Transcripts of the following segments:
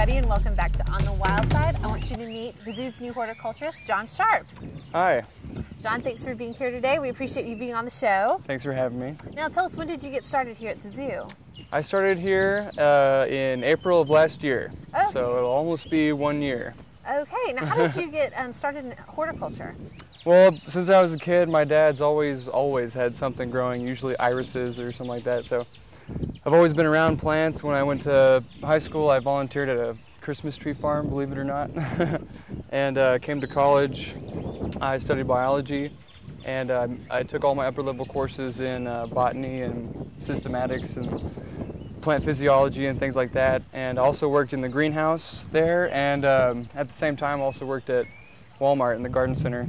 everybody, and welcome back to On the Wild Side. I want you to meet the zoo's new horticulturist, John Sharp. Hi. John, thanks for being here today. We appreciate you being on the show. Thanks for having me. Now, tell us, when did you get started here at the zoo? I started here in April of last year, so it'll almost be 1 year. Okay, now how did you get started in horticulture? Well, since I was a kid, my dad's always had something growing, usually irises or something like that. So I've always been around plants. When I went to high school, I volunteered at a Christmas tree farm, believe it or not, and came to college. I studied biology, and I took all my upper level courses in botany and systematics and plant physiology and things like that, and also worked in the greenhouse there, and at the same time also worked at Walmart in the garden center,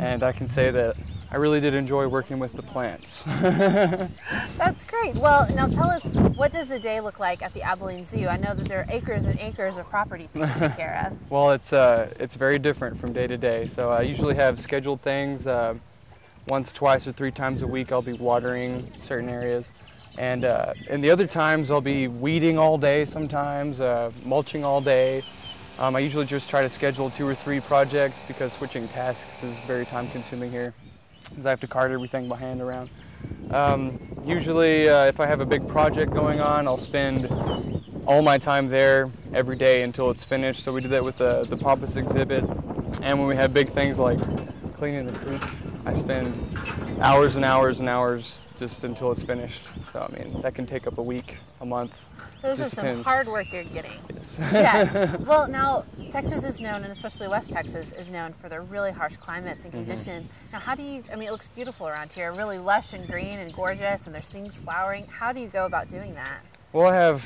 and I can say that I really did enjoy working with the plants. That's great. Well, now tell us, what does a day look like at the Abilene Zoo? I know that there are acres and acres of property for you to take care of. Well, it's very different from day to day. So I usually have scheduled things. Once, twice, or 3 times a week I'll be watering certain areas. And the other times I'll be weeding all day sometimes, mulching all day. I usually just try to schedule 2 or 3 projects because switching tasks is very time consuming here, because I have to cart everything by hand around. Usually if I have a big project going on, I'll spend all my time there every day until it's finished. So we did that with the Pampas exhibit, and when we have big things like cleaning the creek, I spend hours and hours and hours just until it's finished. So I mean, that can take up a week, a month. This is some hard work you're getting. Yes. Yes. Well, now Texas is known, and especially West Texas is known for their really harsh climates and conditions. Now, how do you, I mean, it looks beautiful around here, really lush and green and gorgeous, and there's things flowering. How do you go about doing that? Well, I have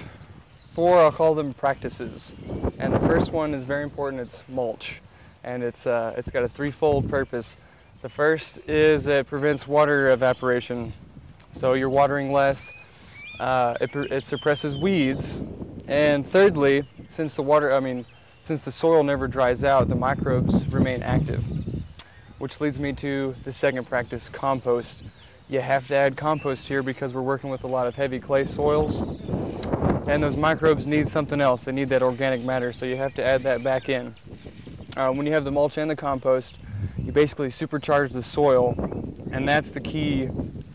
4, I'll call them practices. And the first one is very important. It's mulch. And it's got a 3-fold purpose. The first is it prevents water evaporation. So you're watering less. It suppresses weeds, and thirdly, since the soil never dries out, the microbes remain active, which leads me to the second practice, compost. You have to add compost here because we're working with a lot of heavy clay soils, and those microbes need something else. They need that organic matter, so you have to add that back in. When you have the mulch and the compost, you basically supercharge the soil, and that's the key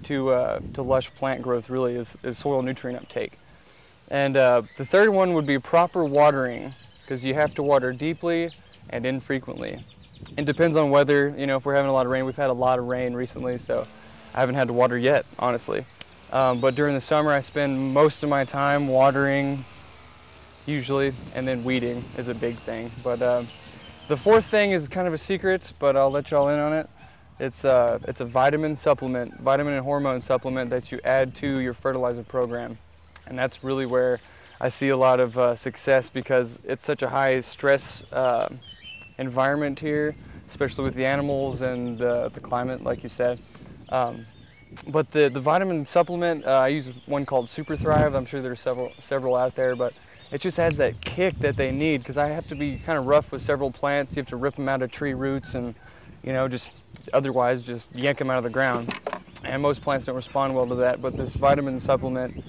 to lush plant growth, really, is soil nutrient uptake. And the third one would be proper watering, because you have to water deeply and infrequently. It depends on weather. You know, if we're having a lot of rain, we've had a lot of rain recently, so I haven't had to water yet, honestly. But during the summer, I spend most of my time watering, usually, and then weeding is a big thing. But the fourth thing is kind of a secret, but I'll let y'all in on it. It's a vitamin and hormone supplement that you add to your fertilizer program. And that's really where I see a lot of success, because it's such a high stress environment here, especially with the animals and the climate, like you said. But the vitamin supplement, I use one called Super Thrive. I'm sure there's several out there, but it just has that kick that they need, because I have to be kind of rough with several plants. You have to rip them out of tree roots and, you know, otherwise just yank them out of the ground. And most plants don't respond well to that, but this vitamin supplement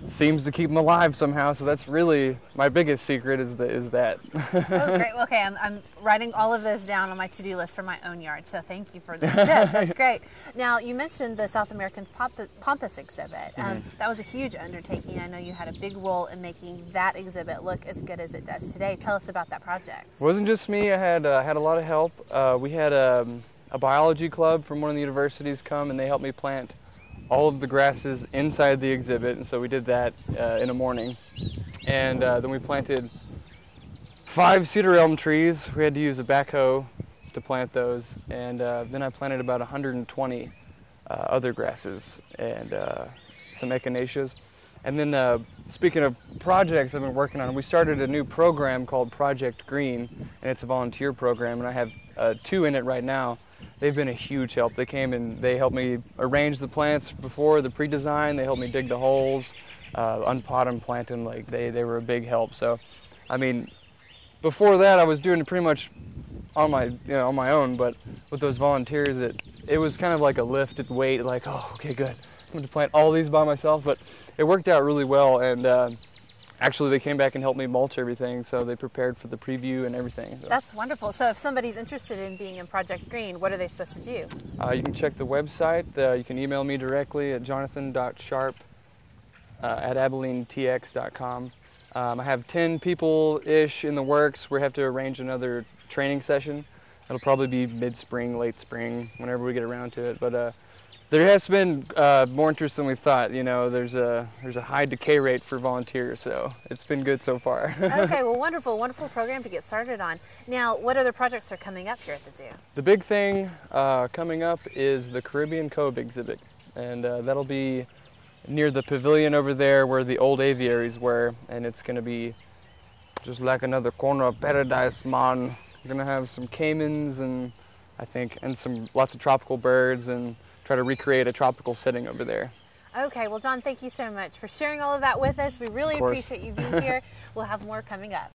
seems to keep them alive somehow. So that's really my biggest secret, is that. Oh, great. Okay, I'm writing all of those down on my to-do list for my own yard, so thank you for those tips. That's great. Now, you mentioned the South American's Pampas exhibit. That was a huge undertaking. I know you had a big role in making that exhibit look as good as it does today. Tell us about that project. It wasn't just me. I had a lot of help. We had a biology club from one of the universities come, and they helped me plant all of the grasses inside the exhibit, and so we did that in the morning. And then we planted 5 cedar elm trees. We had to use a backhoe to plant those, and then I planted about 120 other grasses and some echinaceas. And then speaking of projects I've been working on, we started a new program called Project Green, and it's a volunteer program, and I have 2 in it right now. They've been a huge help. They came and they helped me arrange the plants before the pre-design. They helped me dig the holes, unpot them, plant them. Like they were a big help. So, I mean, before that I was doing it pretty much on my own. But with those volunteers, it was kind of like a lifted weight. Like, oh, okay, good. I'm going to plant all these by myself. But it worked out really well, and actually they came back and helped me mulch everything, so they prepared for the preview and everything. So. That's wonderful. So if somebody's interested in being in Project Green, what are they supposed to do? You can check the website. You can email me directly at jonathan.sharp at abilenetx.com. I have 10 people-ish in the works. We have to arrange another training session. It'll probably be mid-spring, late spring, whenever we get around to it. But there has been more interest than we thought. You know, there's a high decay rate for volunteers, so it's been good so far. Okay, well, wonderful program to get started on. Now, what other projects are coming up here at the zoo? The big thing coming up is the Caribbean Cove exhibit, and that'll be near the pavilion over there where the old aviaries were, and it's going to be just like another corner of paradise, man. We're going to have some caimans and lots of tropical birds, and try to recreate a tropical setting over there. Okay, well, John, thank you so much for sharing all of that with us. We really appreciate you being here. We'll have more coming up.